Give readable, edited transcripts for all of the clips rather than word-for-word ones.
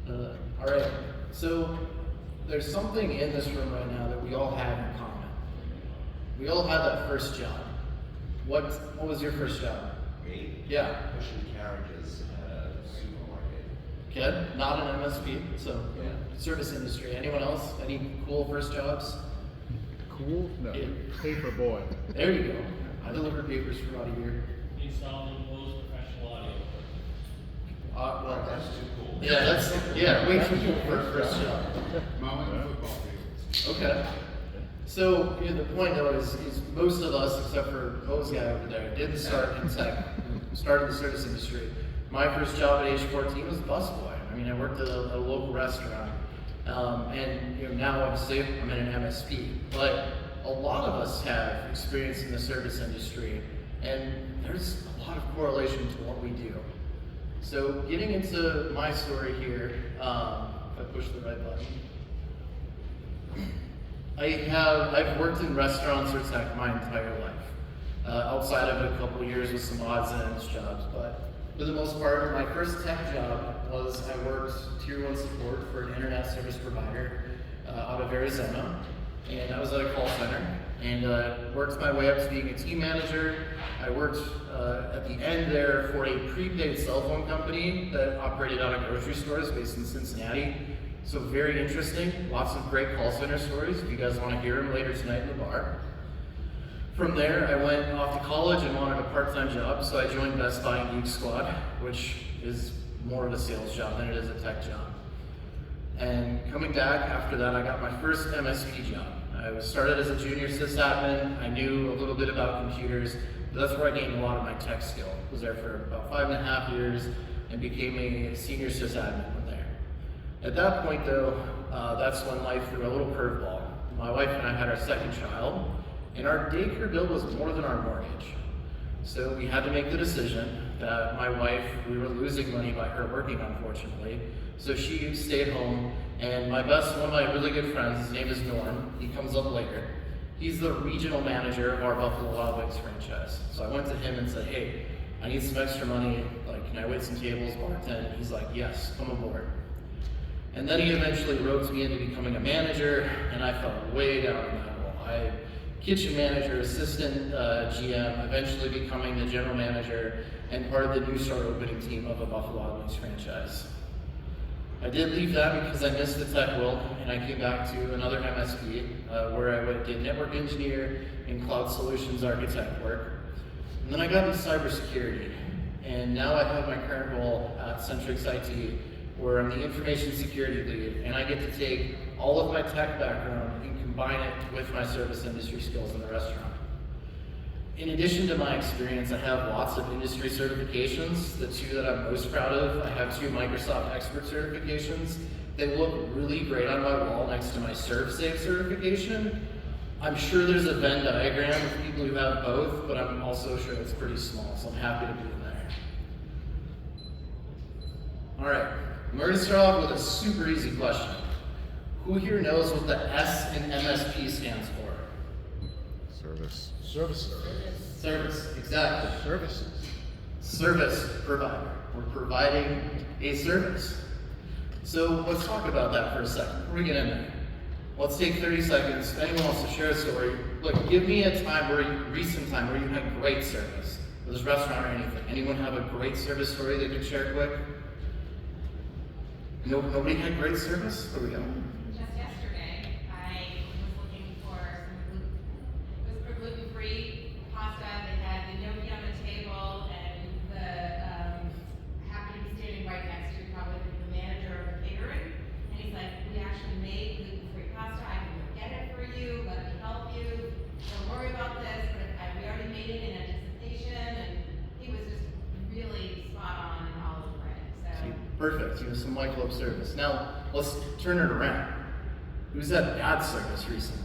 All right, so there's something in this room right now that we all have in common. We all had that first job. What was your first job? Me? Yeah. Pushing carriages at a supermarket. Kid, not an MSP, so Yeah. service industry. Anyone else? Any cool first jobs? Cool? No. Yeah. Paper boy. There you go. I delivered papers for about a year. Installing Bose professional audio equipment. Well, That's too cool. yeah, way too cool for a first job. Mowing football fields. Okay. So the point though is most of us, except for Bo's guy over there, didn't start in tech. Started in the service industry. My first job at age 14 was busboy. I mean, I worked at a local restaurant, and now obviously I'm in an MSP. But a lot of us have experience in the service industry, and there's a lot of correlation to what we do. So getting into my story here, if I push the right button. I've worked in restaurants or tech my entire life. Outside of a couple of years with some odds and ends jobs, but for the most part, my first tech job was I worked tier 1 support for an internet service provider out of Arizona, and I was at a call center, and worked my way up to being a team manager. I worked at the end there for a prepaid cell phone company that operated out of grocery stores based in Cincinnati. So very interesting, lots of great call center stories if you guys want to hear them later tonight in the bar. From there, I went off to college and wanted a part-time job, so I joined Best Buy and Geek Squad, which is more of a sales job than it is a tech job. And coming back after that, I got my first MSP job. I started as a junior sysadmin. I knew a little bit about computers, but that's where I gained a lot of my tech skill. Was there for about 5.5 years and became a senior sysadmin from there. At that point though, that's when life threw a little curveball. My wife and I had our second child, and our daycare bill was more than our mortgage. So we had to make the decision that my wife, we were losing money by her working, unfortunately. So she stayed home, and one of my really good friends, his name is Norm, he comes up later. He's the regional manager of our Buffalo Wild Wings franchise. So I went to him and said, hey, I need some extra money, like, can I wait some tables, bartend? And he's like, yes, come aboard. And then he eventually roped me into becoming a manager, and I fell way down in that hole. Kitchen manager, assistant GM, eventually becoming the general manager and part of the new start opening team of a Buffalo Wild Wings franchise. I did leave that because I missed the tech world, and I came back to another MSP where I did network engineer and cloud solutions architect work. And then I got into cybersecurity, and now I have my current role at Centrix IT, where I'm the information security lead, and I get to take all of my tech background and combine it with my service industry skills in the restaurant. In addition to my experience, I have lots of industry certifications. The two that I'm most proud of, I have 2 Microsoft Expert certifications. They look really great on my wall next to my ServSafe certification. I'm sure there's a Venn diagram of people who have both, but I'm also sure it's pretty small, so I'm happy to be in there. All right, I'm going to start off with a super easy question. Who here knows what the S in MSP stands for? Service. Service, exactly. Services. Service provider. We're providing a service. So let's talk about that for a second before we get in there. Let's take 30 seconds. If anyone wants to share a story, look, give me a recent time where you had great service. This restaurant or anything. Anyone have a great service story they could share quick? Nobody had great service? Where we go? Just yesterday, I was looking for some gluten-free pasta. They had the gnocchi on the table, and happened to be standing right next to probably the manager of the catering. And he's like, "We actually made gluten-free pasta. I can go get it for you. Let me help you. Don't worry about this. But we already made it in anticipation." And he was just really spot on in all of the bread. So. Perfect. Some white glove service. Now, let's turn it around. Who's had bad service recently?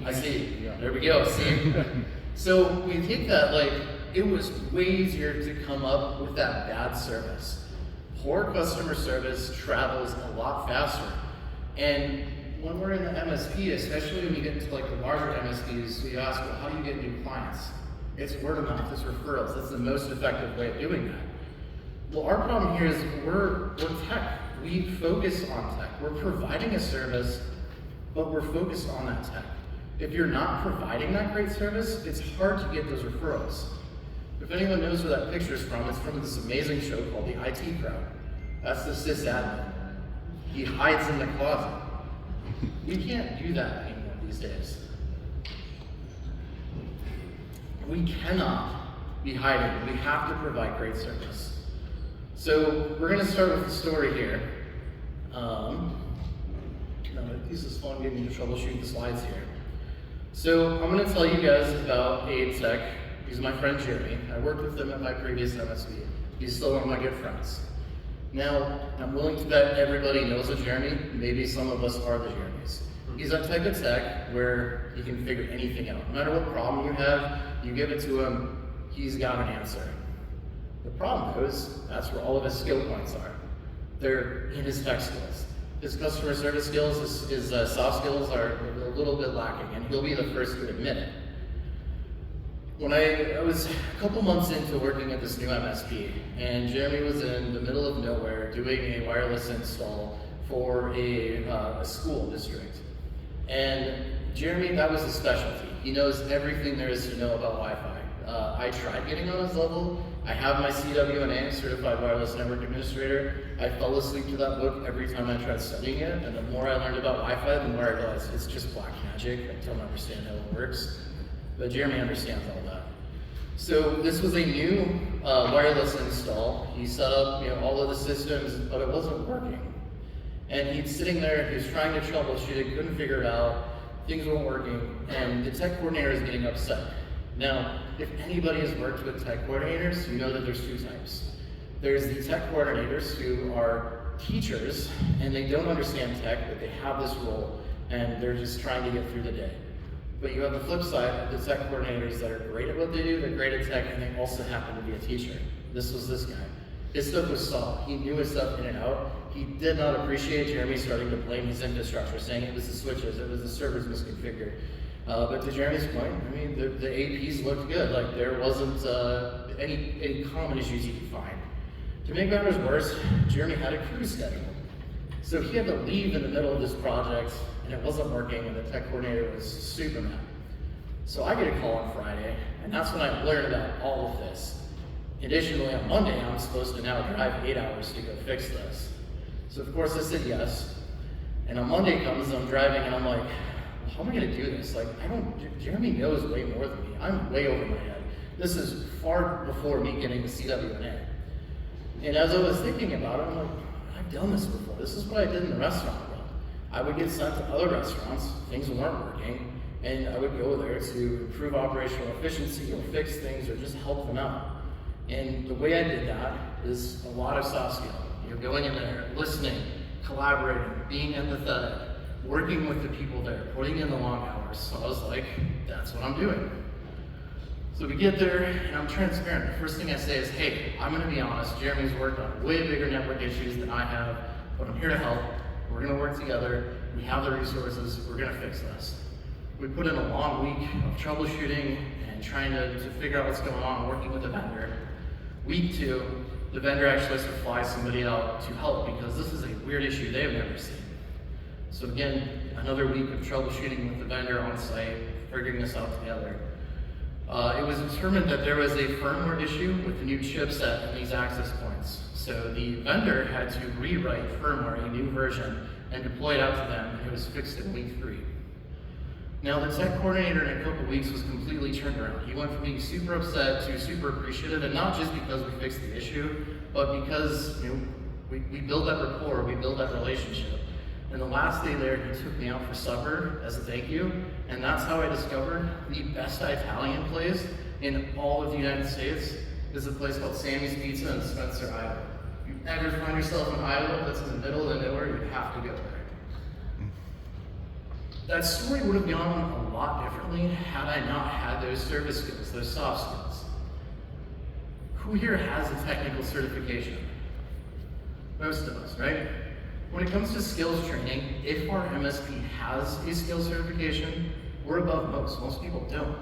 I see. Yeah. There we go. See? So we think that, it was way easier to come up with that bad service. Poor customer service travels a lot faster. And when we're in the MSP, especially when we get into the larger MSPs, we ask, well, how do you get new clients? It's word of mouth, it's referrals. That's the most effective way of doing that. Well, our problem here is we're tech. We focus on tech. We're providing a service, but we're focused on that tech. If you're not providing that great service, it's hard to get those referrals. If anyone knows where that picture is from, it's from this amazing show called the IT Crowd. That's the sysadmin. He hides in the closet. We can't do that anymore these days. We cannot be hiding. We have to provide great service. So we're going to start with the story here. This is fun getting you to troubleshoot the slides here. So I'm going to tell you guys about a tech. He's my friend Jeremy. I worked with him at my previous MSP. He's still one of my good friends. Now, I'm willing to bet everybody knows a Jeremy. Maybe some of us are the Jeremys. He's that type of tech where he can figure anything out. No matter what problem you have, you give it to him, he's got an answer. The problem is, that's where all of his skill points are. They're in his tech skills. His customer service skills, his soft skills are a little bit lacking, and he'll be the first to admit it. When I was a couple months into working at this new MSP, and Jeremy was in the middle of nowhere doing a wireless install for a school district. And Jeremy, that was his specialty. He knows everything there is to know about Wi-Fi. I tried getting on his level. I have my CWNA, Certified Wireless Network Administrator. I fell asleep to that book every time I tried studying it, and the more I learned about Wi-Fi, the more I realized it's just black magic. I don't understand how it works. But Jeremy understands all that. So this was a new wireless install. He set up all of the systems, but it wasn't working. And he's sitting there, he was trying to troubleshoot it, couldn't figure it out, things weren't working, and the tech coordinator is getting upset. Now, if anybody has worked with tech coordinators, you know that there's two types. There's the tech coordinators who are teachers, and they don't understand tech, but they have this role, and they're just trying to get through the day. But you have the flip side, the tech coordinators that are great at what they do, they're great at tech, and they also happen to be a teacher. This was this guy. His stuff was solid. He knew his stuff in and out. He did not appreciate Jeremy starting to blame his infrastructure, saying it was the switches, it was the servers misconfigured. But to Jeremy's point, I mean, the APs looked good. Like there wasn't any common issues you could find. To make matters worse, Jeremy had a crew schedule. So he had to leave in the middle of this project, and it wasn't working, and the tech coordinator was super mad. So I get a call on Friday, and that's when I learned about all of this. Additionally, on Monday, I'm supposed to now drive 8 hours to go fix this. So of course I said yes. And on Monday comes, I'm driving, and I'm like, how am I gonna do this? Like, Jeremy knows way more than me. I'm way over my head. This is far before me getting the CWNA. And as I was thinking about it, I'm like, I've done this before. This is what I did in the restaurant world. I would get sent to other restaurants, things weren't working, and I would go there to improve operational efficiency or fix things or just help them out. And the way I did that is a lot of soft skill. You're going in there, listening, collaborating, being empathetic, working with the people there, putting in the long hours. So I was like, that's what I'm doing. So we get there, and I'm transparent. The first thing I say is, hey, I'm gonna be honest, Jeremy's worked on way bigger network issues than I have, but I'm here to help. We're gonna work together. We have the resources. We're gonna fix this. We put in a long week of troubleshooting and trying to figure out what's going on, working with the vendor. Week 2, the vendor actually has to fly somebody out to help because this is a weird issue they've never seen. So again, another week of troubleshooting with the vendor on site, figuring this out together. It was determined that there was a firmware issue with the new chipset and these access points. So the vendor had to rewrite firmware, a new version, and deploy it out to them, and it was fixed in week 3. Now the tech coordinator in a couple weeks was completely turned around. He went from being super upset to super appreciative, and not just because we fixed the issue, but because we built that rapport, we built that relationship. And the last day there, he took me out for supper as a thank you, and that's how I discovered the best Italian place in all of the United States is a place called Sammy's Pizza in Spencer, Iowa. If you ever find yourself in Iowa that's in the middle of nowhere, you have to go there. That story would have gone a lot differently had I not had those service skills, those soft skills. Who here has a technical certification? Most of us, right? When it comes to skills training, if our MSP has a skills certification, we're above most. Most people don't.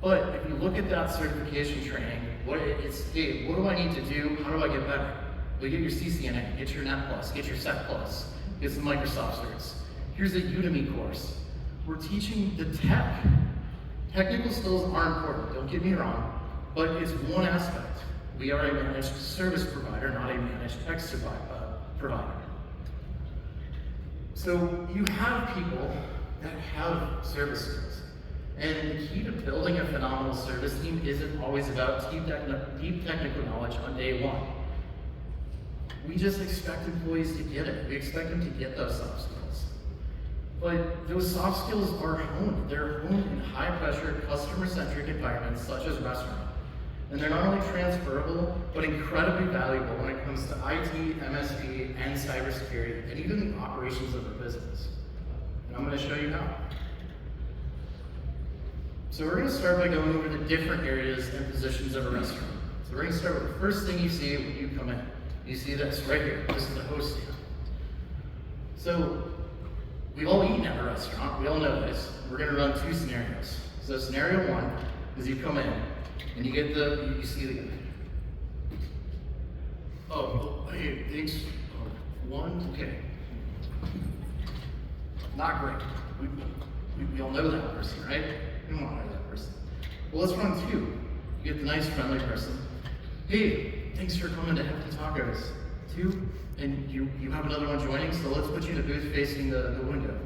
But if you look at that certification training, Hey, what do I need to do? How do I get better? Well, get your CCNA, get your Net Plus, get your Sec Plus, get some Microsoft certs. Here's a Udemy course. We're teaching the tech. Technical skills are important, don't get me wrong, but it's one aspect. We are a managed service provider, not a managed tech provider. So you have people that have service skills. And the key to building a phenomenal service team isn't always about deep technical knowledge on day one. We just expect employees to get it. We expect them to get those soft skills. But those soft skills are honed. They're honed in high-pressure, customer-centric environments such as restaurant. And they're not only transferable, but incredibly valuable when it comes to IT, MSP, and cybersecurity, and even the operations of a business. And I'm going to show you how. So we're going to start by going over the different areas and positions of a restaurant. So we're going to start with the first thing you see when you come in. You see this right here. This is the host stand. So we've all eaten at a restaurant. We all know this. We're going to run two scenarios. So scenario one is you come in and you get you see the hey, thanks. One, okay. Not great. We all know that person, right? We don't want to hire that person. Well, let's run two. You get the nice, friendly person. Hey, thanks for coming to Hefty Tacos. Two, and you have another one joining, so let's put you in a booth facing the window.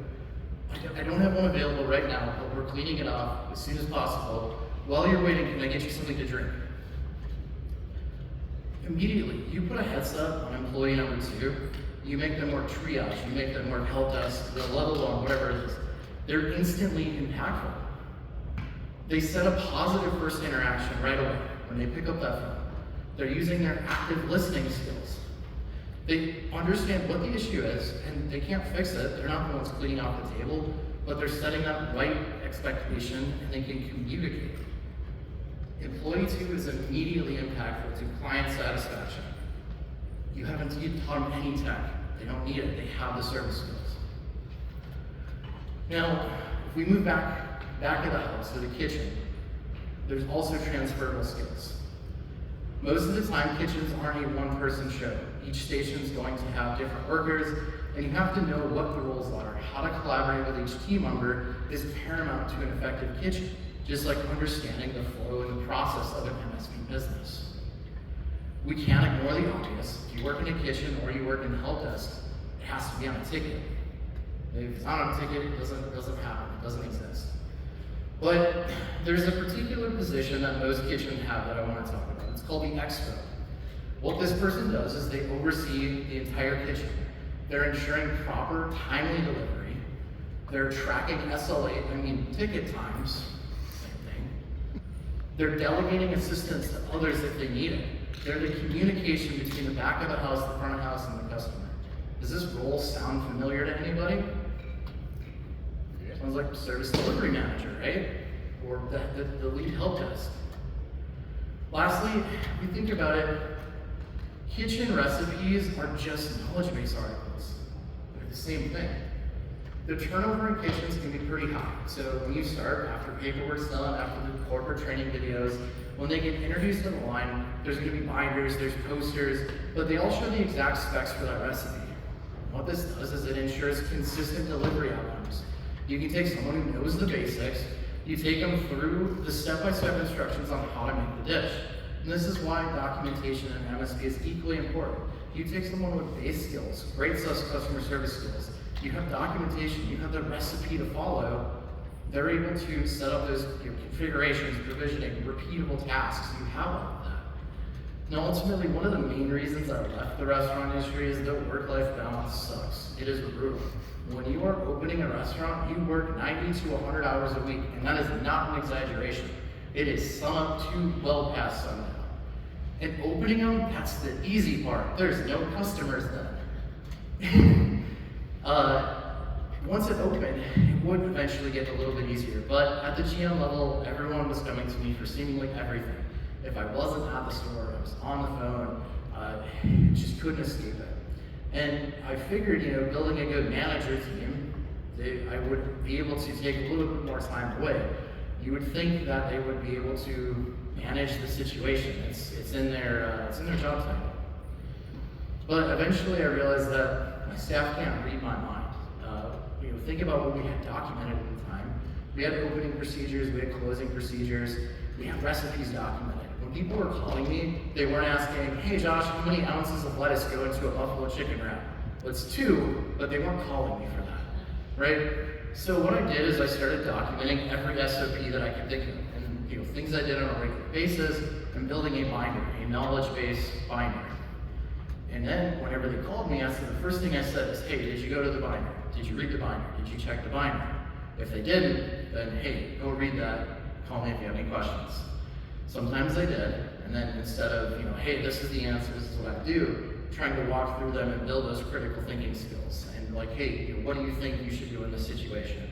I don't have one available right now, but we're cleaning it off as soon as possible. While you're waiting, can I get you something to drink? Immediately, you put a headset on employee number two, you make them more triage, you make them more help desk, the level one, whatever it is. They're instantly impactful. They set a positive first interaction right away when they pick up that phone. They're using their active listening skills. They understand what the issue is, and they can't fix it. They're not the ones cleaning off the table, but they're setting that right expectation, and they can communicate. Employee 2 is immediately impactful to client satisfaction. You haven't taught them any tech. They don't need it. They have the service skills. Now, if we move back of the house to the kitchen, there's also transferable skills. Most of the time, kitchens aren't a one-person show. Each station is going to have different workers, and you have to know what the roles are. How to collaborate with each team member is paramount to an effective kitchen, just like understanding the flow and the process of an MSP business. We can't ignore the obvious. If you work in a kitchen or you work in the help desk, it has to be on a ticket. If it's not on a ticket, it doesn't happen. It doesn't exist. But there's a particular position that most kitchens have that I want to talk about. It's called the expo. What this person does is they oversee the entire kitchen. They're ensuring proper, timely delivery. They're tracking ticket times. Same thing. They're delegating assistance to others if they need it. They're the communication between the back of the house, the front of the house, and the customer. Does this role sound familiar to anybody? Sounds like service delivery manager, right? Or the lead help desk. Lastly, if you think about it, kitchen recipes are just knowledge base articles. They're the same thing. The turnover in kitchens can be pretty high. So when you start, after paperwork's done, after the corporate training videos, when they get introduced to the line, there's going to be binders, there's posters, but they all show the exact specs for that recipe. What this does is it ensures consistent delivery outcomes. You can take someone who knows the basics, you take them through the step-by-step instructions on how to make the dish. And this is why documentation in MSP is equally important. You take someone with base skills, great customer service skills, you have documentation, you have the recipe to follow, they're able to set up those configurations, provisioning, repeatable tasks. You have all of that. Now, ultimately, one of the main reasons I left the restaurant industry is that work-life balance sucks. It is brutal. When you are opening a restaurant, you work 90 to 100 hours a week, and that is not an exaggeration. It is sun up to well past sundown. And opening them, that's the easy part. There's no customers then. Once it opened, it would eventually get a little bit easier, but at the GM level, everyone was coming to me for seemingly everything. If I wasn't at the store, I was on the phone, just couldn't escape it. And I figured, building a good manager team, I would be able to take a little bit more time away. You would think that they would be able to manage the situation. It's in their job title. But eventually I realized that my staff can't read my mind. Think about what we had documented at the time. We had opening procedures, we had closing procedures, we had recipes documented. When people were calling me, they weren't asking, hey Josh, how many ounces of lettuce go into a buffalo chicken wrap? Well, it's 2, but they weren't calling me for that, right? So what I did is I started documenting every SOP that I could think of, and things I did on a regular basis, and building a binder, a knowledge-based binder. And then whenever they called me, the first thing I said is, hey, did you go to the binder? Did you read the binder? Did you check the binder? If they didn't, then hey, go read that, call me if you have any questions. Sometimes they did, and then instead of, hey, this is the answer, this is what I do, trying to walk through them and build those critical thinking skills. And like, hey, what do you think you should do in this situation?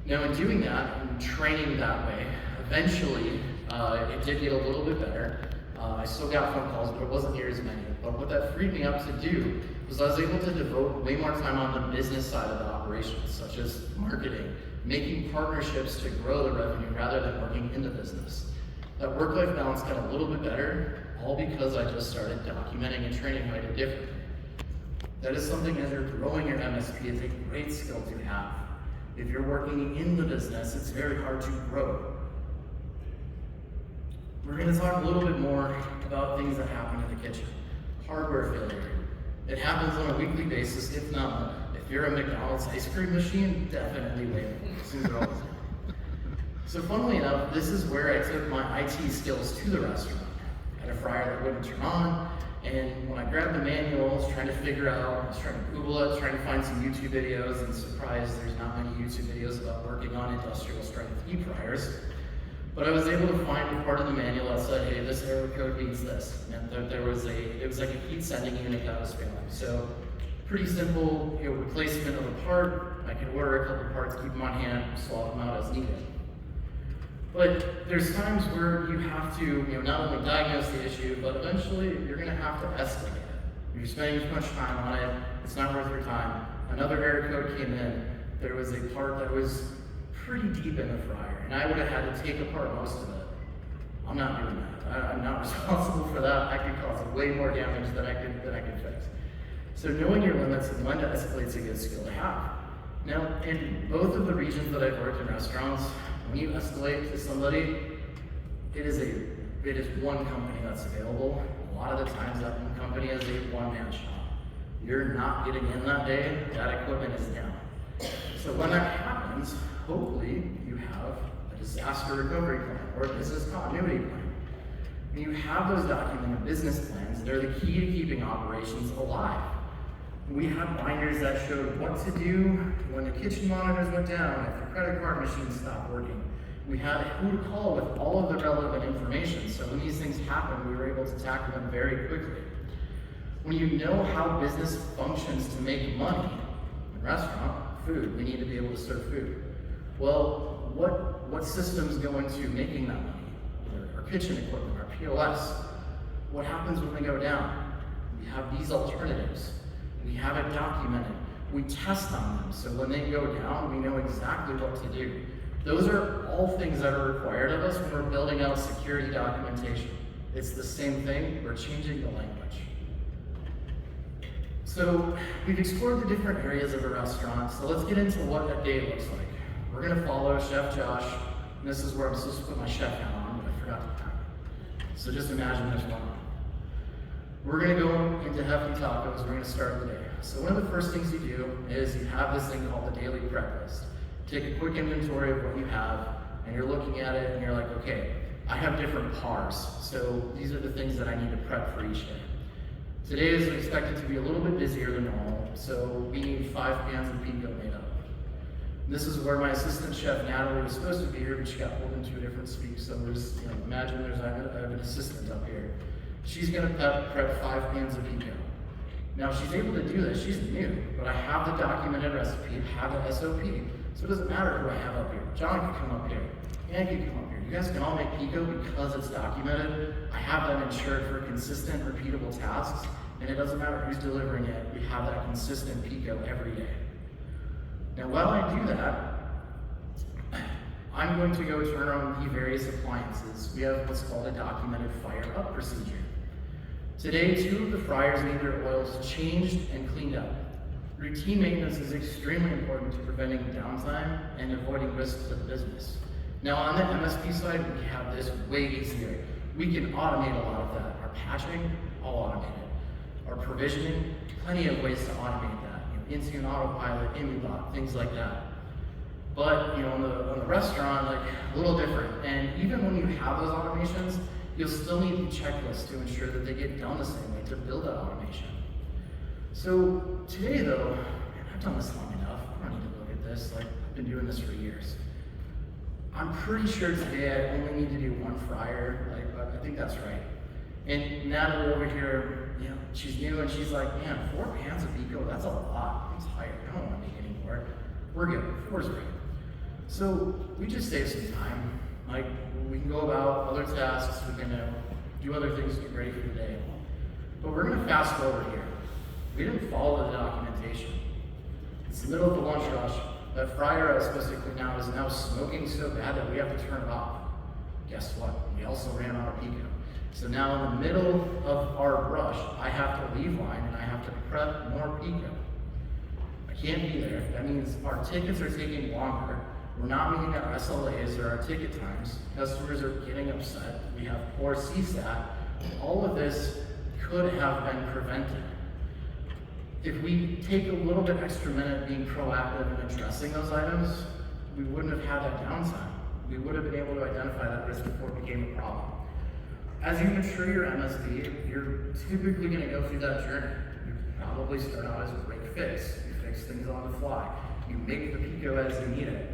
Now in doing that, and training that way, eventually it did get a little bit better. I still got phone calls, but it wasn't near as many. But what that freed me up to do was I was able to devote way more time on the business side of the operations, such as marketing, making partnerships to grow the revenue rather than working in the business. That work-life balance got a little bit better, all because I just started documenting and training how to do differently. That is something as you're growing your MSP, it's a great skill to have. If you're working in the business, it's very hard to grow. We're going to talk a little bit more about things that happen in the kitchen. Hardware failure. It happens on a weekly basis, if not more. If you're a McDonald's ice cream machine, definitely wait. So funnily enough, this is where I took my IT skills to the restaurant. I had a fryer that wouldn't turn on, and when I grabbed the manual, I was trying to figure out, I was trying to Google it, trying to find some YouTube videos, and surprised there's not many YouTube videos about working on industrial strength heat fryers. But I was able to find a part of the manual that said, hey, this error code means this. And that it was like a heat sending unit that was failing. So pretty simple replacement of a part. I could order a couple parts, keep them on hand, swap them out as needed. But there's times where you have to not only diagnose the issue, but eventually you're going to have to escalate it. If you're spending too much time on it, it's not worth your time. Another error code came in. There was a part that was pretty deep in the fryer, and I would have had to take apart most of it. I'm not doing that. I'm not responsible for that. I could cause way more damage than I could fix. So knowing your limits and when to escalate is a good skill to have. Now, in both of the regions that I've worked in restaurants, when you escalate to somebody, it is one company that's available. A lot of the times that one company is a one-man shop. You're not getting in that day, that equipment is down. So when that happens, hopefully you have a disaster recovery plan or a business continuity plan. When you have those documented business plans, they're the key to keeping operations alive. We have binders that showed what to do when the kitchen monitors went down, if the credit card machine stopped working. We had who to call with all of the relevant information, so when these things happen, we were able to tackle them very quickly. When you know how business functions to make money, in restaurant, food, we need to be able to serve food. Well, what systems go into making that money? Our kitchen equipment, our POS. What happens when they go down? We have these alternatives. We have it documented. We test on them, so when they go down, we know exactly what to do. Those are all things that are required of us when we're building out security documentation. It's the same thing, we're changing the language. So we've explored the different areas of a restaurant, so let's get into what a day looks like. We're gonna follow Chef Josh, and this is where I'm supposed to put my chef hat on, but I forgot to pack it. So just imagine there's one on. We're gonna go into hefty tacos, we're gonna start the day. So one of the first things you do is you have this thing called the daily prep list. Take a quick inventory of what you have, and you're looking at it and you're like, okay, I have different PARs, so these are the things that I need to prep for each day. Today is expected to be a little bit busier than normal, so we need 5 pans of pico made up. This is where my assistant chef Natalie was supposed to be here, but she got pulled into a different speak, so there's, imagine I have an assistant up here. She's gonna prep 5 pans of pico. Now she's able to do this, she's new, but I have the documented recipe, I have the SOP, so it doesn't matter who I have up here. John can come up here, Ann can come up here. You guys can all make pico because it's documented. I have that insured for consistent, repeatable tasks, and it doesn't matter who's delivering it, we have that consistent pico every day. Now while I do that, I'm going to go turn on the various appliances. We have what's called a documented fire up procedure. Today, 2 of the fryers need their oils changed and cleaned up. Routine maintenance is extremely important to preventing downtime and avoiding risks to the business. Now on the MSP side, we have this way easier. We can automate a lot of that. Our patching, all automated. Our provisioning, plenty of ways to automate that. Intune autopilot, ImmuBot, things like that. But on the restaurant, like a little different. And even when you have those automations, you'll still need the checklist to ensure that they get done the same way to build that automation. So today though, I've done this long enough. I don't need to look at this. Like I've been doing this for years. I'm pretty sure today I only need to do 1 fryer. Like I think that's right. And Natalie over here, she's new and she's like, man, 4 pans of pico, that's a lot. I'm tired. I don't want to make any more. We're good. 4's great. So we just save some time. Like we can go about other tasks. We can do other things to get ready for the day. But we're gonna fast forward here. We didn't follow the documentation. It's the middle of the lunch rush. That fryer I was supposed to clean out is now smoking so bad that we have to turn it off. Guess what? We also ran out of pico. So now in the middle of our rush, I have to leave line and I have to prep more pico. I can't be there. That means our tickets are taking longer. We're not meeting our SLAs or our ticket times. Customers are getting upset. We have poor CSAT. All of this could have been prevented. If we take a little bit extra minute being proactive in addressing those items, we wouldn't have had that downtime. We would have been able to identify that risk before it became a problem. As you mature your MSP, you're typically going to go through that journey. You probably start out as a break fix. You fix things on the fly. You make the pico as you need it.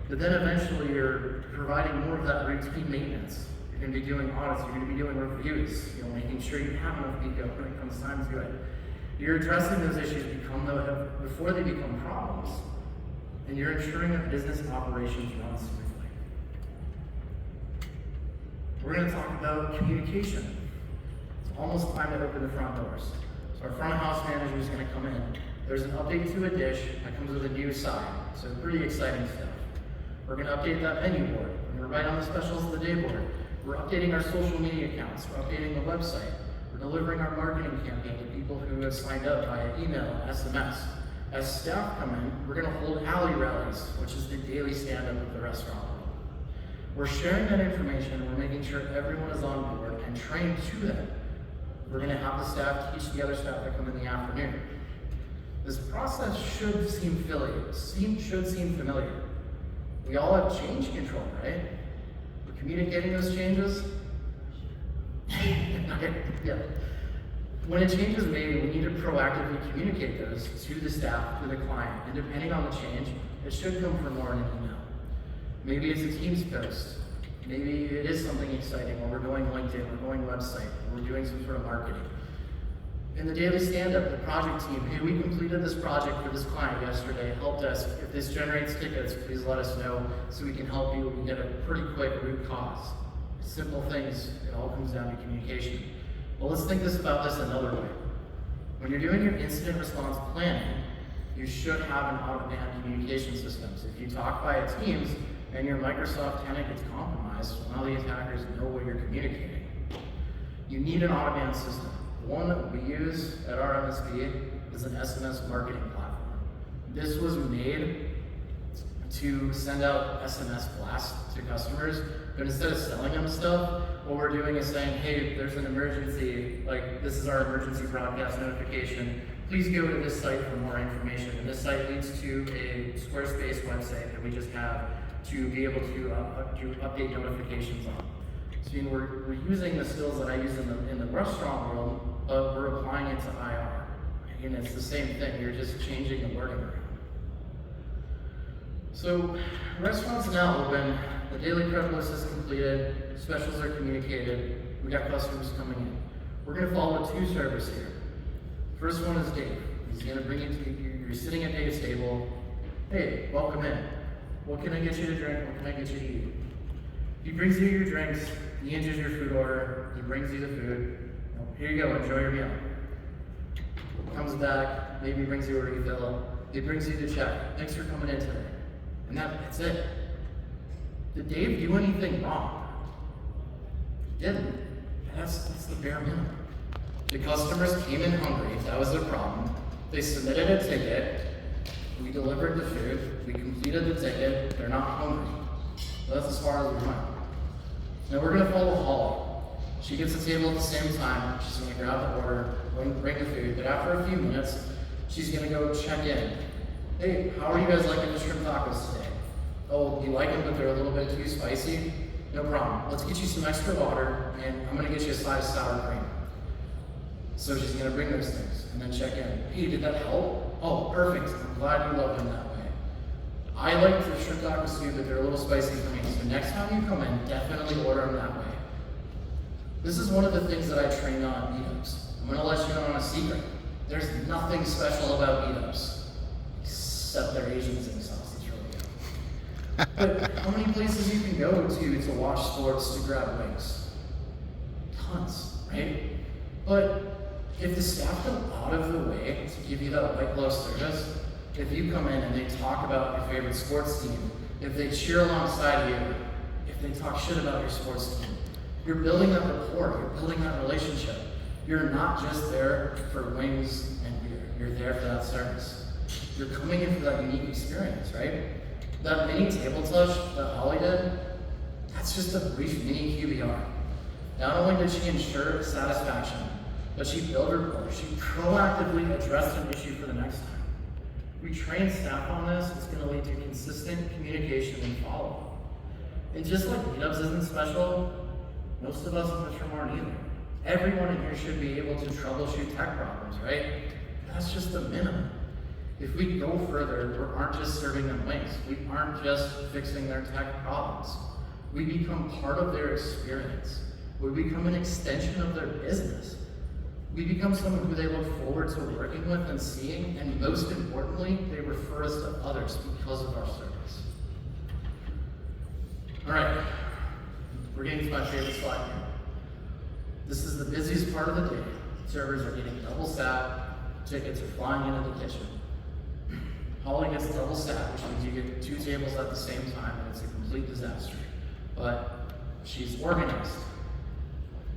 But then eventually you're providing more of that routine maintenance. You're going to be doing audits. You're going to be doing reviews. Making sure you have enough pico when it comes time to it. You're addressing those issues before they become problems, and you're ensuring that business operations run smoothly. We're going to talk about communication. It's almost time to open the front doors. So our front of house manager is going to come in. There's an update to a dish that comes with a new side. So pretty exciting stuff. We're going to update that menu board. We're going to write on the specials of the day board. We're updating our social media accounts. We're updating the website. We're delivering our marketing campaign to people who have signed up via email, SMS. As staff come in, we're going to hold alley rallies, which is the daily stand-up of the restaurant world. We're sharing that information. We're making sure everyone is on board and trained to that. We're going to have the staff teach the other staff that come in the afternoon. This process should seem familiar. We all have change control, right? We're communicating those changes. Yeah. When a change is made, we need to proactively communicate those to the staff, to the client, and depending on the change, it should come from more in an email. Maybe it's a Teams post. Maybe it is something exciting, or we're going LinkedIn, we're going website, or we're doing some sort of marketing. In the daily stand-up, the project team, hey, we completed this project for this client yesterday, help desk. If this generates tickets, please let us know so we can help you. We get a pretty quick root cause. Simple things, it all comes down to communication. Well, let's think about this another way. When you're doing your incident response planning, you should have an out-of-band communication system. So if you talk via Teams and your Microsoft tenant gets compromised, well, now the attackers know what you're communicating. You need an out-of-band system. The one that we use at our MSP is an SMS marketing platform. This was made to send out SMS blasts to customers, but instead of selling them stuff, what we're doing is saying, hey, there's an emergency, like this is our emergency broadcast notification. Please go to this site for more information. And this site leads to a Squarespace website that we just have to be able to update notifications on. So we're using the skills that I use in the restaurant world, but we're applying it to IR. And it's the same thing, you're just changing the wording around. So restaurants are now open, the daily prep list is completed, specials are communicated, we got customers coming in. We're gonna follow 2 servers here. First one is Dave. He's gonna bring you to, you're sitting at Dave's table. Hey, welcome in. What can I get you to drink? What can I get you to eat? He brings you your drinks, he enters your food order, he brings you the food. Here you go, enjoy your meal. Comes back, maybe brings you a refill. He brings you the check. Thanks for coming in today. And that's it. Did Dave do anything wrong? He didn't. And that's the bare minimum. The customers came in hungry, that was their problem. They submitted a ticket, we delivered the food, we completed the ticket, they're not hungry. That's as far as we went. Now we're gonna follow Holly. She gets a table at the same time, she's gonna grab the order, bring the food, but after a few minutes, she's gonna go check in. Hey, how are you guys liking the shrimp tacos today? Oh, you like them, but they're a little bit too spicy? No problem. Let's get you some extra water, and I'm gonna get you a side of sour cream. So she's gonna bring those things, and then check in. Hey, did that help? Oh, perfect. I'm glad you love them that way. I like the shrimp tacos too, but they're a little spicy for me. So next time you come in, definitely order them that way. This is one of the things that I train on at meetups. I'm gonna let you know on a secret. There's nothing special about meetups, except their Asian zing sauce. It's really good. But how many places you can go to watch sports, to grab wings? Tons, right? But if the staff go out of the way to give you that white glove service, if you come in and they talk about your favorite sports team, if they cheer alongside you, if they talk shit about your sports team, you're building that rapport, you're building that relationship. You're not just there for wings and beer, you're there for that service. You're coming in for that unique experience, right? That mini table touch that Holly did, that's just a brief mini QBR. Not only did she ensure satisfaction, but she built rapport. She proactively addressed an issue for the next time. We train staff on this, it's gonna lead to consistent communication and follow-up. And just like meetups isn't special, most of us in this room aren't either. Everyone in here should be able to troubleshoot tech problems, right? That's just the minimum. If we go further, we aren't just serving them wings. We aren't just fixing their tech problems. We become part of their experience. We become an extension of their business. We become someone who they look forward to working with and seeing, and most importantly, they refer us to others because of our service. All right, we're getting to my favorite slide here. This is the busiest part of the day. Servers are getting double sat, tickets are flying into the kitchen. Holly gets double sat, which means you get 2 tables at the same time, and it's a complete disaster. But she's organized.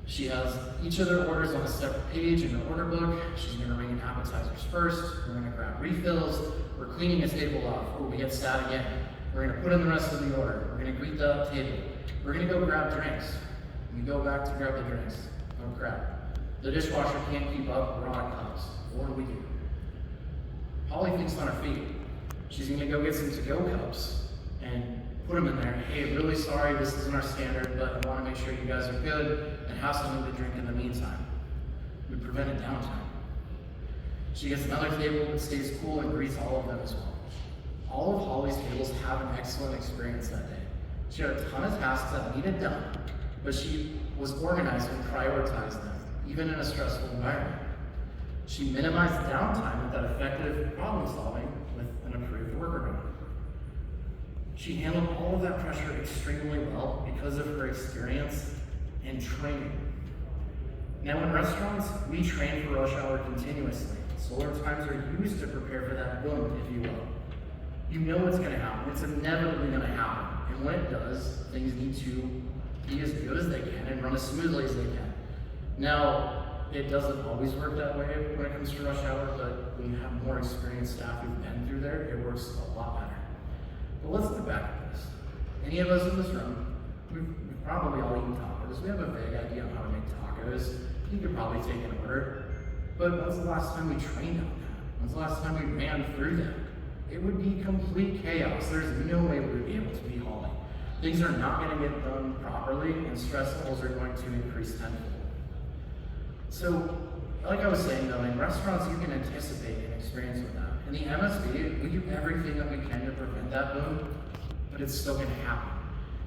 She has each of their orders on a separate page in her order book. She's gonna ring in appetizers first. We're gonna grab refills. We're cleaning a table off. Oh, we get sat again. We're gonna put in the rest of the order. We're gonna greet the table. We're gonna go grab drinks. We go back to grab the drinks. Oh crap. The dishwasher can't keep up. We're out of cups. What do? Holly thinks on her feet. She's gonna go get some to-go cups and put them in there. Hey, really sorry, this isn't our standard, but I wanna make sure you guys are good and have something to drink in the meantime. We prevented downtime. She gets another table that stays cool and greets all of them as well. All of Holly's tables have an excellent experience that day. She had a ton of tasks that needed done, but she was organized and prioritized them, even in a stressful environment. She minimized downtime with that effective problem solving with an approved workaround. She handled all of that pressure extremely well because of her experience and training. Now in restaurants, we train for rush hour continuously. Solar times are used to prepare for that boom, if you will. You know what's gonna happen, it's inevitably gonna happen. And when it does, things need to be as good as they can and run as smoothly as they can. Now, it doesn't always work that way when it comes to rush hour, but when you have more experienced staff who've been through there, it works a lot better. But let's look back at this. Any of us in this room, we've probably all eaten tacos. We have a vague idea on how to make tacos. You could probably take an order. But when's the last time we trained on that? When's the last time we ran through that? It would be complete chaos. There's no way we would be able to be hauling. Things are not going to get done properly, and stress levels are going to increase tenfold. So, like I was saying though, in restaurants you can anticipate an experience with that. In the MSP, we do everything that we can to prevent that boom, but it's still going to happen.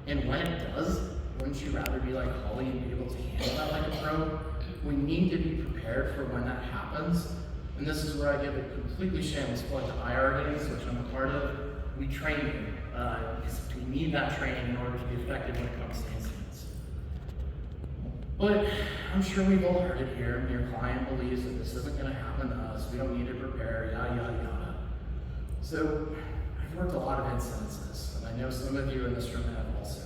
And when it does, wouldn't you rather be like Holly and be able to handle that like a pro? We need to be prepared for when that happens. And this is where I give a completely shameless plug to IR days, which I'm a part of. We train you, because we need that training in order to be effective when it comes to incidents. But I'm sure we've all heard it here. Your client believes that this isn't going to happen to us. We don't need to prepare, yada, yada, yada. So I I've worked a lot of incidences, and I know some of you in this room have also.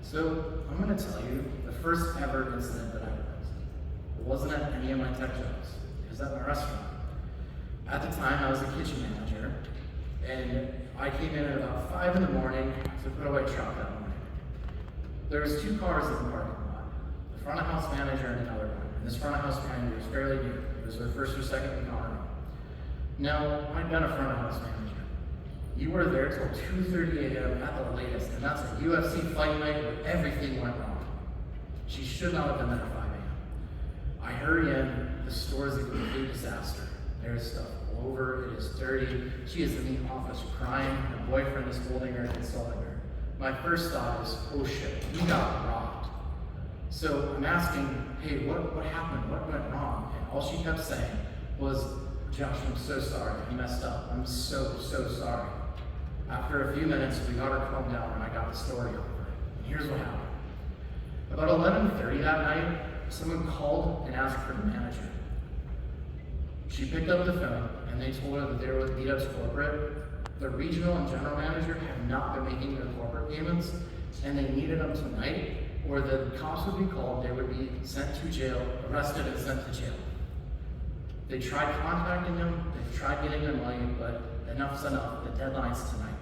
So I'm going to tell you the first ever incident that I worked. It wasn't at any of my tech jobs. It was at my restaurant. At the time, I was a kitchen manager, and I came in at about 5 in the morning to put away truck that morning. There was 2 cars in the parking lot, the front of house manager and another one. And this front of house manager was fairly new. It was her first or second encounter. Now, I'd been a front of house manager. You were there till 2:30 a.m. at the latest, and that's a UFC fight night where everything went wrong. She should not have been there at 5 a.m. I hurry in, the store is a complete disaster. There's stuff all over, it is dirty. She is in the office crying, her boyfriend is holding her and consoling her. My first thought is, oh shit, we got robbed. So I'm asking, hey, what happened? What went wrong? And all she kept saying was, Josh, I'm so sorry, I messed up. I'm so sorry. After a few minutes, we got her calmed down and I got the story over. And here's what happened. About 11:30 that night, someone called and asked for the manager. She picked up the phone and they told her that they were with Beat Up's corporate. The regional and general manager had not been making their corporate payments and they needed them tonight or the cops would be called, they would be sent to jail, arrested and sent to jail. They tried contacting them, they tried getting their money, but enough's enough, the deadline's tonight.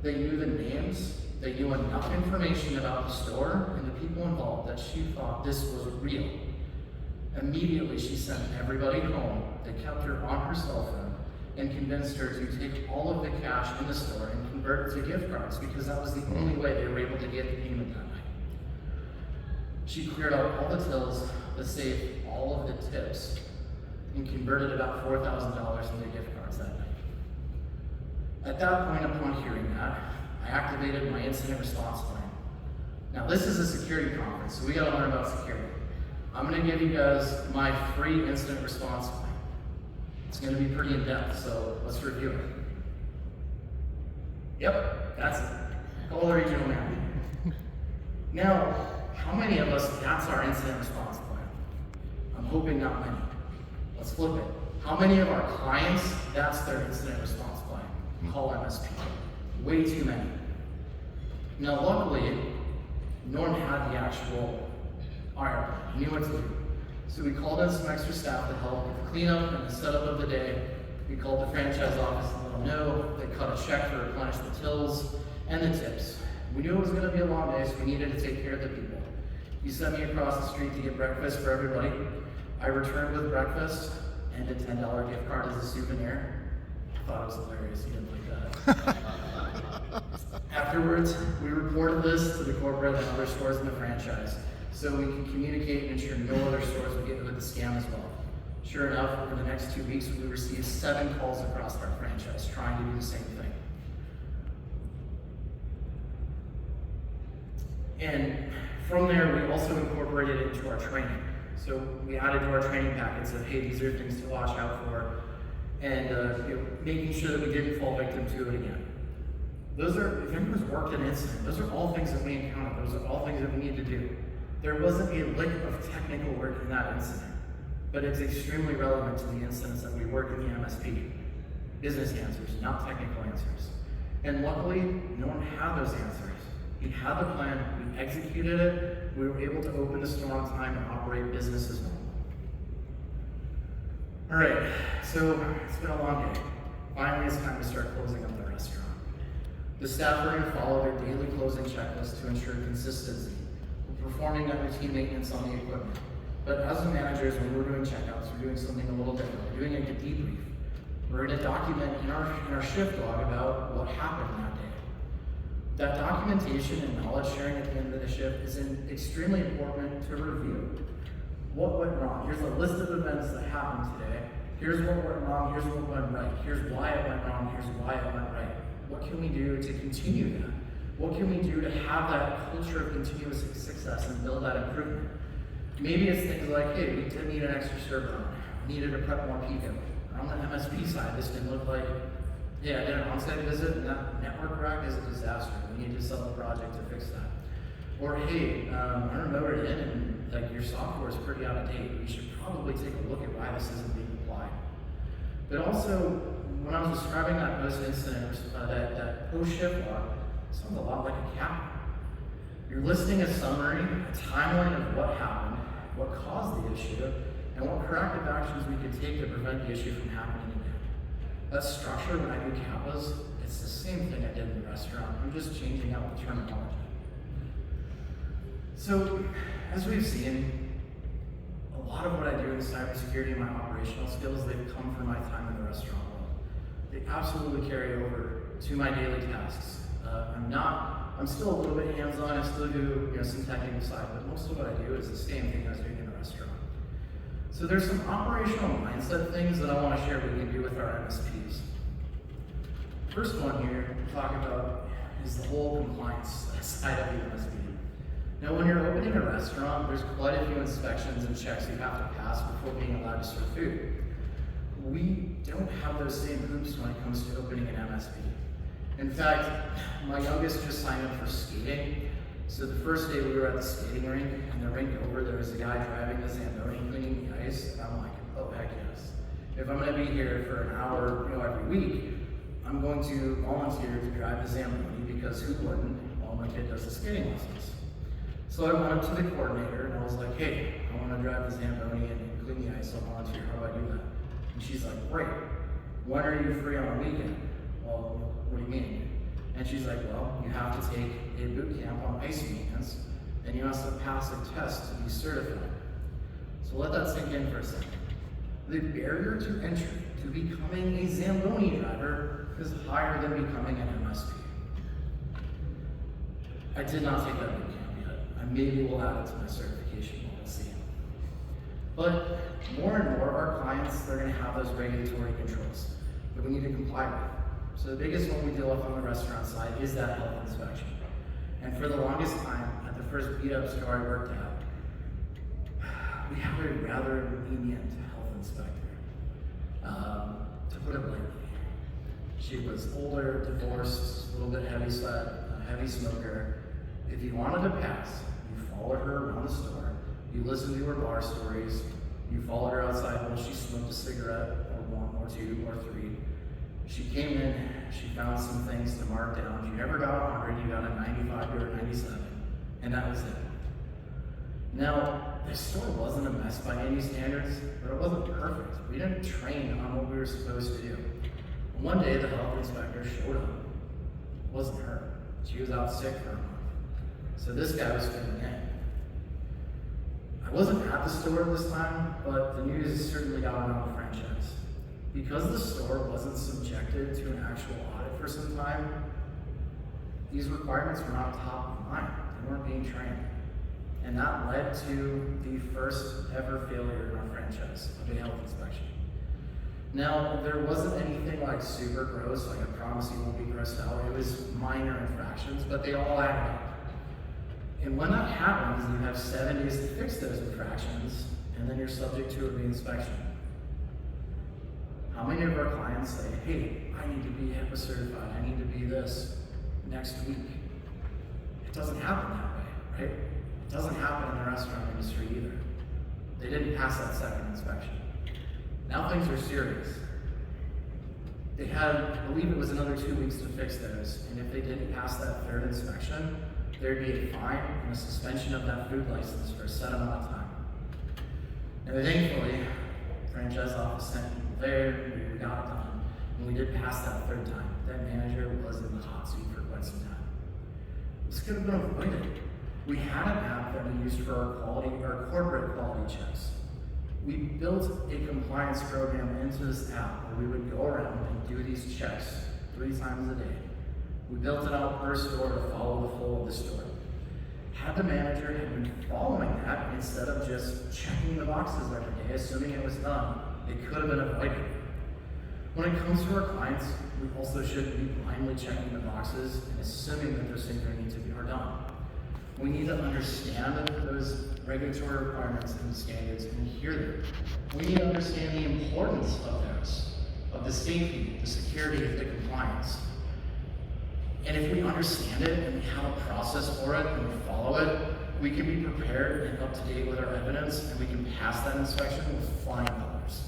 They knew the names, they knew enough information about the store and the people involved that she thought this was real. Immediately, she sent everybody home. They kept her on her cell phone and convinced her to take all of the cash in the store and convert it to gift cards because that was the only way they were able to get the payment that night. She cleared out all the tills, the safe, all of the tips, and converted about $4,000 into gift cards that night. At that point, upon hearing that, I activated my incident response plan. Now, this is a security conference, so we gotta learn about security. I'm gonna give you guys my free incident response plan. It's gonna be pretty in-depth, so let's review it. Yep, that's it. Call the regional manager. Now, how many of us, that's our incident response plan? I'm hoping not many. Let's flip it. How many of our clients, that's their incident response plan? Call MSP. Way too many. Now, luckily, Norm had the actual IR plan. He knew what to do. So we called in some extra staff to help with the cleanup and the setup of the day. We called the franchise office and let them know. They cut a check to replenish the tills and the tips. We knew it was going to be a long day, so we needed to take care of the people. He sent me across the street to get breakfast for everybody. I returned with breakfast and a $10 gift card as a souvenir. I thought it was hilarious. He didn't like that. Afterwards, we reported this to the corporate and other stores in the franchise so we can communicate and ensure no other stores would get hit with the scam as well. Sure enough, over the next 2 weeks, we received 7 calls across our franchise trying to do the same thing. And from there, we also incorporated it into our training. So we added to our training packets of, hey, these are things to watch out for, and making sure that we didn't fall victim to it again. Those are, if anyone's worked an incident, those are all things that we encounter. Those are all things that we need to do. There wasn't a lick of technical work in that incident, but it's extremely relevant to the incidents that we work in the MSP. Business answers, not technical answers. And luckily, no one had those answers. We had the plan, we executed it, we were able to open the store on time and operate business as normal. All right, so it's been a long day. Finally, it's time to start closing up the restaurant. The staff are going to follow their daily closing checklist to ensure consistency. We're performing that routine maintenance on the equipment. But as the managers, when we're doing checkouts, we're doing something a little different. We're doing a debrief. We're going to document in our shift log about what happened that day. That documentation and knowledge sharing at the end of the shift is extremely important to review. What went wrong? Here's a list of events that happened today. Here's what went wrong, here's what went right. Here's why it went wrong, here's why it went right. What can we do to continue that? What can we do to have that culture of continuous success and build that improvement? Maybe it's things like, hey, we did need an extra server on. We needed to prep more people. On the MSP side, this didn't look like, yeah, I did an on-site visit and that network rack is a disaster. We need to sell a project to fix that. Or hey, I remoted in and like your software is pretty out of date. We should probably take a look at why this isn't being applied. But also, when I was describing that post-incident, that post-shift log, it sounds a lot like a cap. You're listing a summary, a timeline of what happened, what caused the issue, and what corrective actions we can take to prevent the issue from happening again. That structure, when I do CAPAs, it's the same thing I did in the restaurant. I'm just changing out the terminology. So, as we've seen, a lot of what I do in cybersecurity and my operational skills, they've come from my time in the restaurant world. They absolutely carry over to my daily tasks. I'm still a little bit hands-on, I still do some technical side, but most of what I do is the same thing I was doing in a restaurant. So there's some operational mindset things that I want to share we can do with our MSPs. First one here to talk about is the whole compliance side of the MSP. Now when you're opening a restaurant, there's quite a few inspections and checks you have to pass before being allowed to serve food. We don't have those same hoops when it comes to opening an MSP. In fact, my youngest just signed up for skating. So the first day we were at the skating rink, and the rink over, there was a guy driving the Zamboni cleaning the ice, and I'm like, oh heck yes. If I'm gonna be here for an hour, every week, I'm going to volunteer to drive the Zamboni because who wouldn't while my kid does the skating lessons. So I went up to the coordinator and I was like, hey, I wanna drive the Zamboni and clean the ice, I'll volunteer, how do I do that? And she's like, great, when are you free on a weekend? Well, what do you mean? And she's like, well, you have to take a boot camp on ice maintenance, and you have to pass a test to be certified. So let that sink in for a second. The barrier to entry to becoming a Zamboni driver is higher than becoming an MSP. I did not take that boot camp yet. I maybe will add it to my certification, we'll see. But more and more of our clients, they're gonna have those regulatory controls that we need to comply with. So the biggest one we deal with on the restaurant side is that health inspection. And for the longest time, at the first beat-up store I worked at, we had a rather lenient health inspector, to put it lightly. She was older, divorced, a little bit heavy set, a heavy smoker. If you wanted to pass, you followed her around the store, you listened to her bar stories, you followed her outside while she smoked a cigarette, or one, or two, or three. She came in, she found some things to mark down. You never got a 100, you got a 95 or a 97, and that was it. Now, the store wasn't a mess by any standards, but it wasn't perfect. We didn't train on what we were supposed to do. One day, the health inspector showed up. It wasn't her. She was out sick for a month. So this guy was filling in. I wasn't at the store this time, but the news certainly got on the franchise. Because the store wasn't subjected to an actual audit for some time, these requirements were not top of mind. They weren't being trained. And that led to the first ever failure in our franchise of a health inspection. Now, there wasn't anything like super gross, like I promise you won't be grossed out. It was minor infractions, but they all added up. And when that happens, you have 7 days to fix those infractions, and then you're subject to a re-inspection. How many of our clients say, hey, I need to be HIPAA certified, I need to be this next week? It doesn't happen that way, right? It doesn't happen in the restaurant industry either. They didn't pass that second inspection. Now things are serious. They had, I believe it was another 2 weeks to fix those, and if they didn't pass that third inspection, there'd be a fine and a suspension of that food license for a set amount of time. And thankfully, franchise office sent people there, we got it done, and we did pass that third time. That manager was in the hot seat for quite some time. This could have been avoided. We had an app that we used for our corporate quality checks. We built a compliance program into this app where we would go around and do these checks 3 times a day. We built it out per store to follow the flow of the store. Had the manager had been following that instead of just checking the boxes every day, assuming it was done, it could have been avoided. When it comes to our clients, we also shouldn't be blindly checking the boxes and assuming that those things are done. We need to understand those regulatory requirements and standards and hear them. We need to understand the importance of those, of the safety, the security, the compliance. And if we understand it and we have a process for it and we follow it, we can be prepared and up to date with our evidence, and we can pass that inspection with flying colors.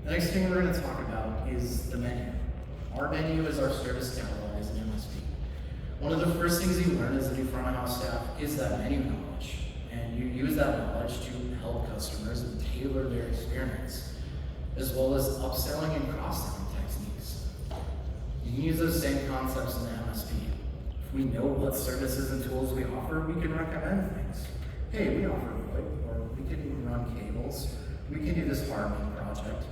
The next thing we're going to talk about is the menu. Our menu is our service catalog as an MSP. One of the first things you learn as a new front of house staff is that menu knowledge. And you use that knowledge to help customers and tailor their experience, as well as upselling and cross-selling techniques. You can use those same concepts in the MSP. If we know what services and tools we offer, we can recommend things. Hey, we offer VoIP, or we can run cables. We can do this hardening project.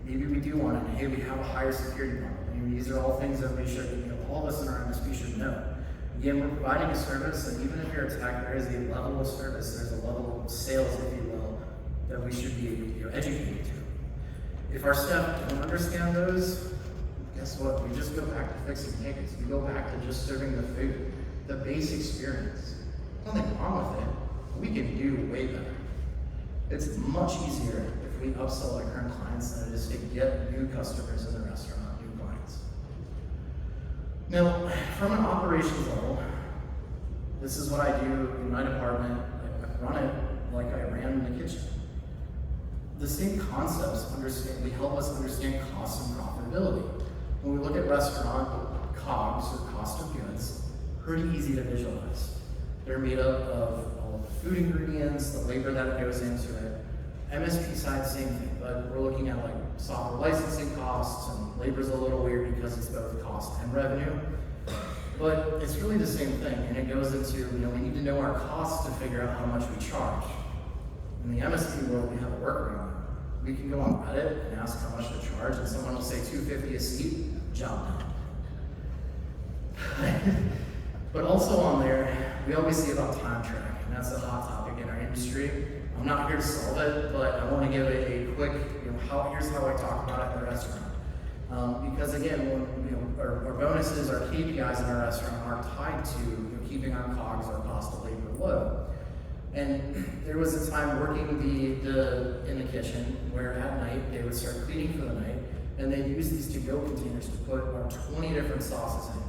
Maybe we do want it. Hey, we have a higher security bundle. I mean, these are all things that we should, all of us in our MSP should know. Again, we're providing a service, and even if you're a tech, there is a level of service, there's a level of sales, if you will, that we should be educated to. If our staff don't understand those, guess what? We just go back to fixing tickets. We go back to just serving the food, the base experience. There's nothing wrong with it. We can do way better. It's much easier if we upsell our current clients than it is to get new customers in the restaurant, new clients. Now, from an operations level, this is what I do in my department. I run it like I ran in the kitchen. The same concepts we help us understand costs and profitability. When we look at restaurant COGS, or cost of goods, pretty easy to visualize. They're made up of all the food ingredients, the labor that goes into it. MSP side, same thing, but we're looking at like software licensing costs, and labor's a little weird because it's both cost and revenue. But it's really the same thing, and it goes into, we need to know our costs to figure out how much we charge. In the MSP world, we have a workaround. We can go on Reddit and ask how much to charge, and someone will say $250 a seat, job done. But also on there, we always see about time tracking. That's a hot topic in our industry. I'm not here to solve it, but I want to give it a quick, here's how I talk about it in the restaurant. Because again, our bonuses, our KPIs in our restaurant are tied to keeping our COGS, our cost of labor low. And there was a time working in the kitchen where at night they would start cleaning for the night, and they'd use these to-go containers to put about 20 different sauces in.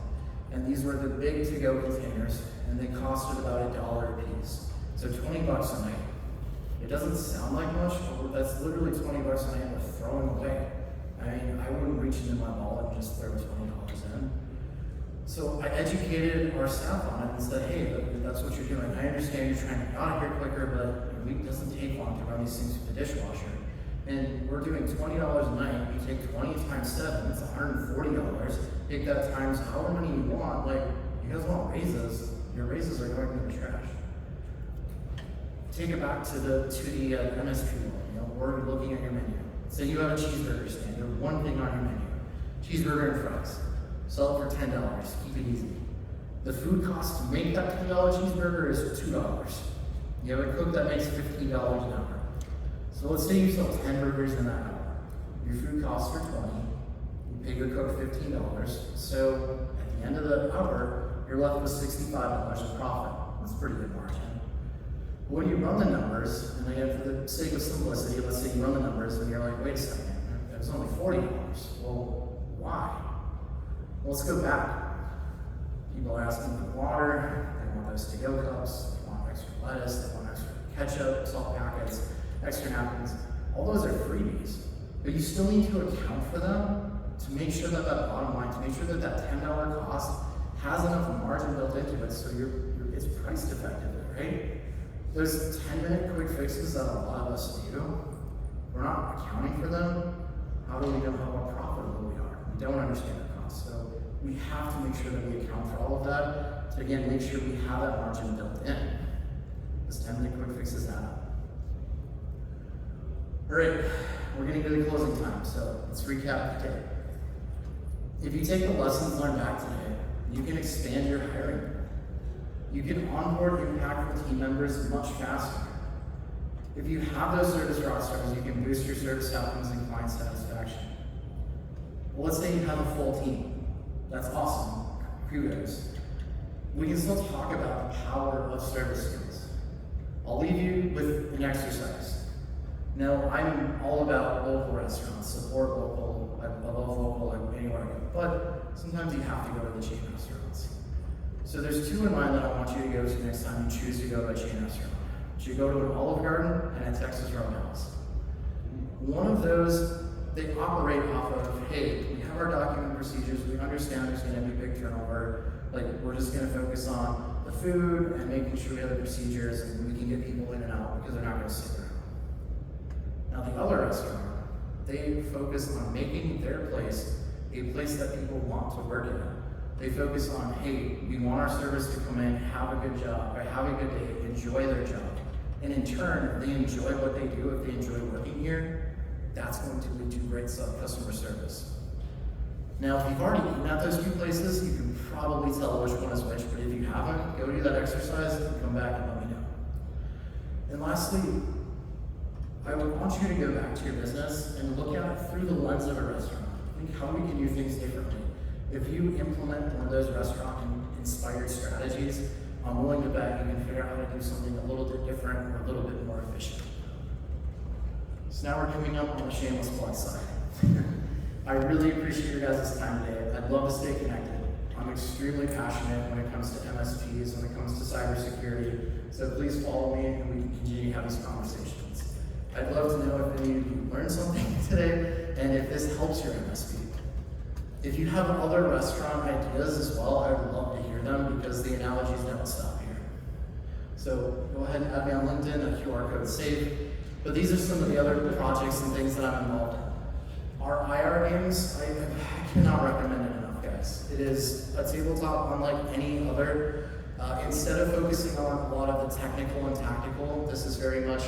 And these were the big to-go containers, and they costed about $1 a piece. So 20 bucks a night. It doesn't sound like much, but that's literally 20 bucks a night we're throwing away. I mean, I wouldn't reach into my wallet and just throw $20 in. So I educated our staff on it and said, hey, that's what you're doing. I understand you're trying to get out of here quicker, but it doesn't take long to run these things through the dishwasher. And we're doing $20 a night. You take 20 times 7, it's $140. Take that times however many you want. Like, you guys want raises, your raises are going in the trash. Take it back to the MSP world. We're looking at your menu. Say you have a cheeseburger stand. You have one thing on your menu: cheeseburger and fries. Sell it for $10. Keep it easy. The food cost to make that $10 cheeseburger is $2. You have a cook that makes $15 an hour. So let's say you sell 10 burgers in that hour. Your food costs are $20. You pay your cook $15. So at the end of the hour, you're left with $65 in profit. That's a pretty good margin. When you run the numbers, and again, for the sake of simplicity, let's say you run the numbers and you're like, wait a second, it was only $40. Well, why? Well, let's go back. People are asking for water, they want those to-go cups, they want extra lettuce, they want extra ketchup, salt packets, extra napkins. All those are freebies, but you still need to account for them to make sure that that bottom line, to make sure that that $10 cost has enough margin built into it so it's priced effectively, right? Those 10-minute quick fixes that a lot of us do, we're not accounting for them. How do we know how profitable we are? We don't understand the cost. So we have to make sure that we account for all of that to, again, make sure we have that margin built in. This 10-minute quick fixes that up. All right, we're getting to the closing time, so let's recap today. If you take the lessons learned back today, you can expand your hiring. You can onboard impactful team members much faster. If you have those service rock stars, you can boost your service outcomes and client satisfaction. Well, let's say you have a full team. That's awesome. Kudos. We can still talk about the power of service skills. I'll leave you with an exercise. Now, I'm all about local restaurants, support local, I love local anywhere I go, but sometimes you have to go to the chain restaurants. So there's two in mind that I want you to go to next time you choose to go to a chain restaurant. You should go to an Olive Garden and a Texas Roadhouse. One of those, they operate off of, hey, we have our document procedures, we understand there's gonna be big turnover, like, we're just gonna focus on the food and making sure we have the procedures and we can get people in and out because they're not gonna stick around. Now the other restaurant, they focus on making their place a place that people want to work in. They focus on, hey, we want our servers to come in, have a good job, or have a good day, enjoy their job. And in turn, if they enjoy what they do, if they enjoy working here, that's going to lead to great customer service. Now, if you've already eaten at those two places, you can probably tell which one is which, but if you haven't, go do that exercise and come back and let me know. And lastly, I would want you to go back to your business and look at it through the lens of a restaurant. Think how we can do things differently. If you implement one of those restaurant-inspired strategies, I'm willing to bet you can figure out how to do something a little bit different or a little bit more efficient. So now we're coming up on the shameless plug side. I really appreciate your guys' time today. I'd love to stay connected. I'm extremely passionate when it comes to MSPs, when it comes to cybersecurity. So please follow me and we can continue to have these conversations. I'd love to know if any of you learned something today and if this helps your MSP. If you have other restaurant ideas as well, I would love to hear them because the analogies don't stop here. So go ahead and add me on LinkedIn, that QR code is safe. But these are some of the other projects and things that I'm involved in. Our IR games, I cannot recommend it enough, guys. It is a tabletop unlike any other. Instead of focusing on a lot of the technical and tactical, this is very much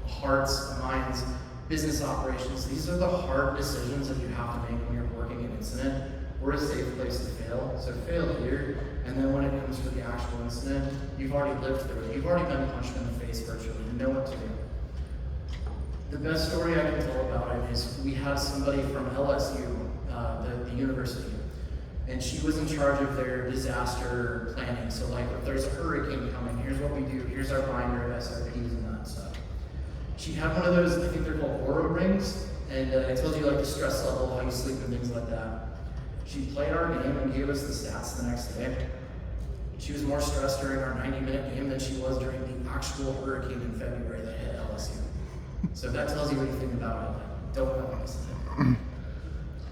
hearts, minds, business operations. These are the hard decisions that you have to make when you're working an incident. We're a safe place to fail, so fail here, and then when it comes to the actual incident, you've already lived through it. You've already been punched in the face virtually. You know what to do. The best story I can tell about it is we had somebody from LSU, the university, and she was in charge of their disaster planning. So like if there's a hurricane coming, here's what we do, here's our binder of SOPs and that stuff. She had one of those, I think they're called Aura rings, and it tells you like the stress level, how you sleep and things like that. She played our game and gave us the stats the next day. She was more stressed during our 90-minute game than she was during the actual hurricane in February that hit LSU. So if that tells you anything about it, don't know this.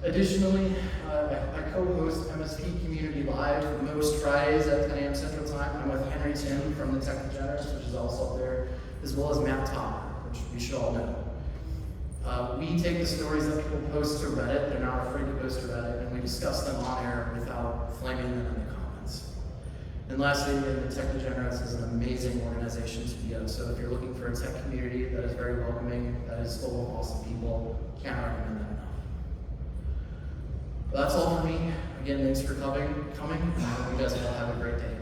Additionally, I co-host MSP Community Live most Fridays at 10 a.m. Central Time. I'm with Henry Tim from the Tech Degenerates, which is also up there, as well as Matt Topper, which we should all know. We take the stories that people post to Reddit, they're not afraid to post to Reddit, and we discuss them on air without flaming them in the comments. And lastly, the Tech Degenerates is an amazing organization to be in. So if you're looking for a tech community that is very welcoming, that is full of awesome people, can't recommend that enough. Well, that's all for me. Again, thanks for coming. I hope you guys all have a great day.